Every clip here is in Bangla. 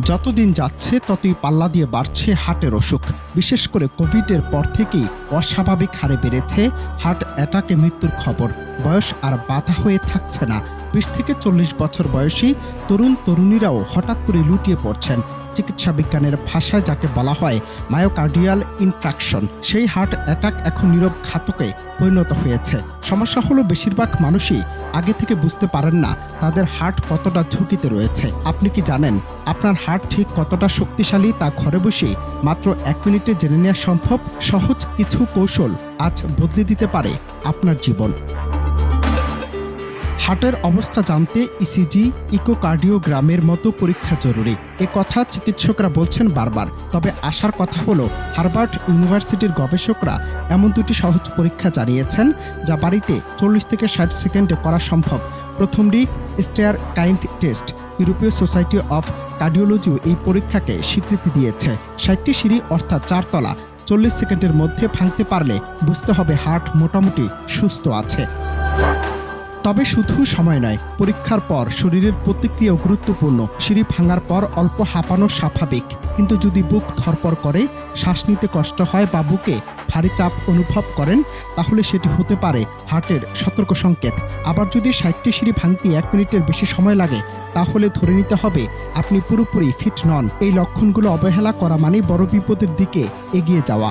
যতদিন যাচ্ছে ততই পাল্লা দিয়ে বাড়ছে হার্টের অসুখ। বিশেষ করে কোভিডের পর থেকেই অস্বাভাবিক হারে বেড়েছে হার্ট অ্যাটাকে মৃত্যুর খবর। বয়স আর বাধা হয়ে থাকছে না। ২০ থেকে ৪০ বছর বয়সী তরুণীরাও হঠাৎ করে লুটিয়ে পড়ছেন। চিকিৎসা বিজ্ঞানের ভাষায় যাকে বলা হয় মায়োকার্ডিয়াল ইনফ্রাকশন, সেই হার্ট অ্যাটাক এখন নীরব ঘাতকে পরিণত হয়েছে। সমস্যা হলো বেশিরভাগ মানুষই আগে থেকে বুঝতে পারেন না তাদের হার্ট কতটা ঝুঁকিতে রয়েছে। আপনি কি জানেন আপনার হার্ট ঠিক কতটা শক্তিশালী তা ঘরে বসে মাত্র ১ মিনিটে জেনে নেওয়া সম্ভব? সহজ কিছু কৌশল আজ বদলে দিতে পারে আপনার জীবন। হার্টের অবস্থা জানতে ইসিজি, ইকোকার্ডিওগ্রামের মতো পরীক্ষা জরুরি। এ কথা চিকিৎসকরা বলছেন বারবার। তবে আশার কথা হলো হার্ভার্ড ইউনিভার্সিটির গবেষকরা এমন দুটি সহজ পরীক্ষা জানিয়েছেন যা বাড়িতে ৪০ থেকে ৬০ সেকেন্ডে করা সম্ভব। প্রথমটি স্টেয়ার কাইন্ড টেস্ট। ইউরোপীয় সোসাইটি অফ কার্ডিওলজিও এই পরীক্ষাকে স্বীকৃতি দিয়েছে। ৬০টি সিঁড়ি অর্থাৎ ৪ তলা ৪০ সেকেন্ডের মধ্যে ভাঙতে পারলে বুঝতে হবে হার্ট মোটামুটি সুস্থ আছে। তবে শুধু সময় নয়, পরীক্ষার পর শরীরের প্রতিক্রিয়াও গুরুত্বপূর্ণ। সিঁড়ি ভাঙার পর অল্প হাঁপানো স্বাভাবিক, কিন্তু যদি বুক ধড়ফড় করে, শ্বাস নিতে কষ্ট হয় বা বুকে ভারী চাপ অনুভব করেন, তাহলে সেটি হতে পারে হার্টের সতর্ক সংকেত। আবার যদি ৬০টি সিঁড়ি ভাঙতে ১ মিনিটের বেশি সময় লাগে, তাহলে ধরে নিতে হবে আপনি পুরোপুরি ফিট নন। এই লক্ষণগুলো অবহেলা করা মানে বড় বিপদের দিকে এগিয়ে যাওয়া।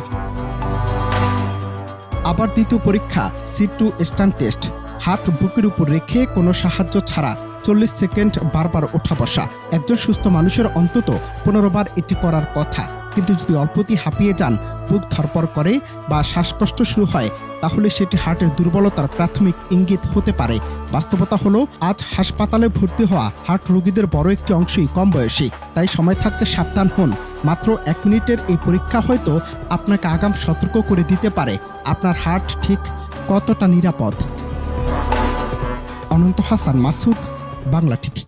আবার দ্বিতীয় পরীক্ষা সিট টু স্ট্যান্ড টেস্ট। হাত বুকের উপর রেখে কোনো সাহায্য ছাড়া ৪০ সেকেন্ড বারবার ওঠা বসা। একজন সুস্থ মানুষের অন্তত ১৫ বার এটি করার কথা। কিন্তু যদি অল্পতেই হাঁপিয়ে যান, বুক ধড়ফড় করে বা শ্বাসকষ্ট শুরু হয়, তাহলে সেটি হার্টের দুর্বলতার প্রাথমিক ইঙ্গিত হতে পারে। বাস্তবতা হলো আজ হাসপাতালে ভর্তি হওয়া হার্ট রোগীদের বড় একটি অংশই কম বয়সী। তাই সময় থাকতে সাবধান হন। মাত্র ১ মিনিটের এই পরীক্ষা হয়তো আপনাকে আগাম সতর্ক করে দিতে পারে আপনার হার্ট ঠিক কতটা নিরাপদ। অনন্ত হাসান মাসুদ, বাংলা টিভি।